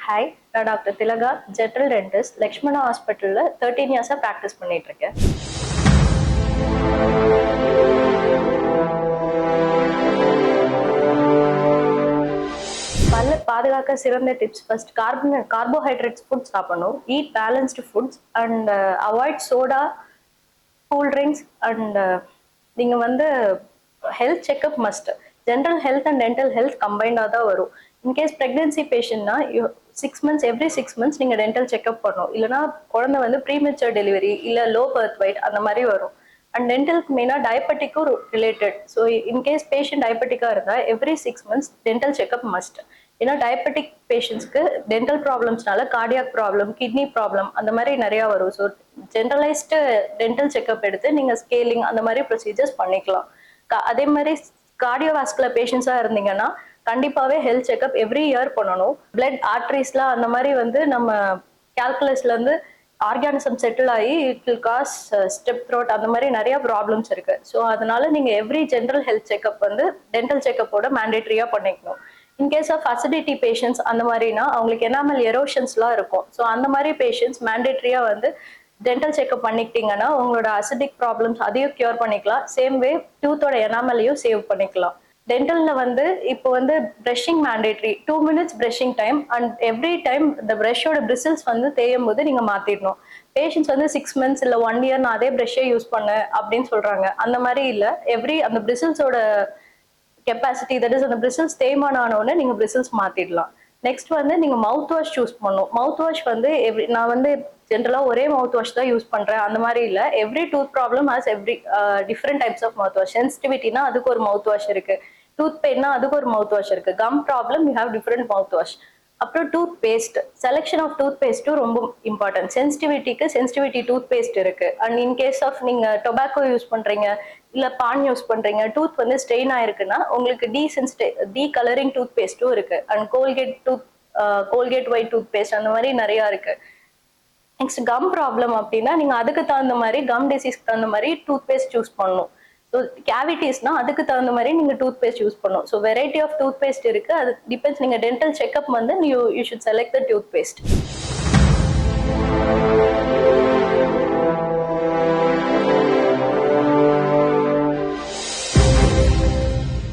Hi, நான் doctor Thilaga, general dentist, Lakshmana ஹாஸ்பிட்டல்ல 13 இயர்ஸா பிராக்டிஸ் பண்ணிட்டு இருக்கேன். பல்ல பாதுகாக்க சிறந்த டிப்ஸ் ஃபர்ஸ்ட் கார்போஹைட்ரேட்ஸ் ஃபுட் சாப்பிடணும். Eat balanced foods and avoid soda, cool drinks and நீங்க வந்து health checkup must. General health and dental health கம்பைண்டாக தான் வரும். இன்கேஸ் ப்ரெக்னென்சி பேஷண்ட்னா 6 months எவ்ரி 6 months நீங்கள் டென்டல் செக்அப் பண்ணணும். இல்லைனா குழந்தை வந்து ப்ரீமெச்சர் டெலிவரி இல்லை லோ பர்த் வெயிட் அந்த மாதிரி வரும். அண்ட் டென்டலுக்கு மெயினாக டயபெட்டிக்கும் ரிலேட்டட். ஸோ இன்கேஸ் பேஷண்ட் டயபெட்டிக்காக இருந்தால் every 6 months dental checkup must. ஏன்னா டயபெட்டிக் பேஷண்ட்ஸ்க்கு டென்டல் ப்ராப்ளம்ஸ்னால கார்டியாக் ப்ராப்ளம், கிட்னி ப்ராப்ளம் அந்த மாதிரி நிறையா வரும். ஸோ ஜென்ரலைஸ்டு டென்டல் செக்அப் எடுத்து நீங்கள் ஸ்கேலிங் அந்த மாதிரி ப்ரொசீஜர்ஸ் பண்ணிக்கலாம். அதே மாதிரி கார்டியோவாஸ்குலர் பேஷண்ட்ஸாக இருந்தீங்கன்னா கண்டிப்பாகவே ஹெல்த் செக்அப் எவ்ரி இயர் பண்ணணும். பிளட் ஆர்ட்ரிஸ்லாம் அந்த மாதிரி வந்து நம்ம கால்குலஸ்லேருந்து ஆர்கானிசம் செட்டில் ஆகி it will cause strep throat அந்த மாதிரி நிறைய ப்ராப்ளம்ஸ் இருக்கு. ஸோ அதனால நீங்க எவ்ரி ஜென்ரல் ஹெல்த் செக்அப் வந்து டென்டல் செக்அப்போட மேண்டேட்டரியா பண்ணிக்கணும். இன்கேஸ் ஆஃப் அசிடிட்டி பேஷண்ட்ஸ் அந்த மாதிரினா அவங்களுக்கு எனாமல் எரோஷன்ஸ்லாம் இருக்கும். ஸோ அந்த மாதிரி பேஷண்ட்ஸ் மேண்டேட்டரியா வந்து டென்டல் செக்அப் பண்ணிக்கிட்டீங்கன்னா உங்களோட அசிடிக் ப்ராப்ளம்ஸ் அதையும் கியூர் பண்ணிக்கலாம். சேம் வே டூத்தோட எனாமலையும் சேவ் பண்ணிக்கலாம். டென்டல்ல வந்து இப்போ வந்து brushing mandatory 2 minutes brushing time and every time இந்த பிரஷோட பிரிசில்ஸ் வந்து தேயும் போது நீங்க மாத்திடணும். பேஷண்ட்ஸ் வந்து 6 months இல்லை 1 year நான் அதே பிரஷ்ஷே யூஸ் பண்ண அப்படின்னு சொல்றாங்க. அந்த மாதிரி இல்லை. எவ்ரி அந்த பிரிசில்ஸோட கெப்பாசிட்டி தட் இஸ் அந்த பிரிசில்ஸ் தேய்மானம் ஆனோடனே நீங்க பிரிசில்ஸ் மாத்திடலாம். நெக்ஸ்ட் வந்து நீங்க மவுத் வாஷ் சூஸ் பண்ணணும். மவுத் வாஷ் வந்து நான் வந்து ஜென்ரலா ஒரே மவுத் வாஷ் தான் யூஸ் பண்றேன் அந்த மாதிரி இல்லை. Every tooth problem has every different types of mouthwash. சென்சிட்டிவிட்டினா அதுக்கு ஒரு மவுத் வாஷ் இருக்கு. டூத் பெயின்னா அதுக்கு ஒரு மவுத் வாஷ் இருக்கு. Gum problem you have different mouthwash. அப்புறம் toothpaste selection of tooth பேஸ்ட்டும் ரொம்ப இம்பார்ட்டன்ட். சென்சிட்டிவிட்டி டூத் பேஸ்ட் இருக்கு. அண்ட் இன் கேஸ் ஆஃப் நீங்க டொபாக்கோ யூஸ் பண்றீங்க இல்ல பான் யூஸ் பண்றீங்க, டூத் வந்து ஸ்ட்ரெயின் ஆயிருக்குன்னா உங்களுக்கு டி கலரிங் டூத் பேஸ்ட்டும் இருக்கு. And Colgate white tooth paste அந்த மாதிரி நிறைய இருக்கு. நெக்ஸ்ட் கம் ப்ராப்ளம் அப்படின்னா நீங்க அதுக்கு தகுந்த மாதிரி கம் டிசீஸ்க்கு தகுந்த மாதிரி டூத் பேஸ்ட் சூஸ் பண்ணணும். ஸோ கேவிட்டிஸ்னா அதுக்கு தகுந்த மாதிரி நீங்க டூத் பேஸ்ட் யூஸ் பண்ணணும். So variety of toothpaste இருக்கு. அது டிபெண்ட்ஸ். நீங்க டென்டல் செக்அப் வந்து you should select the tooth paste.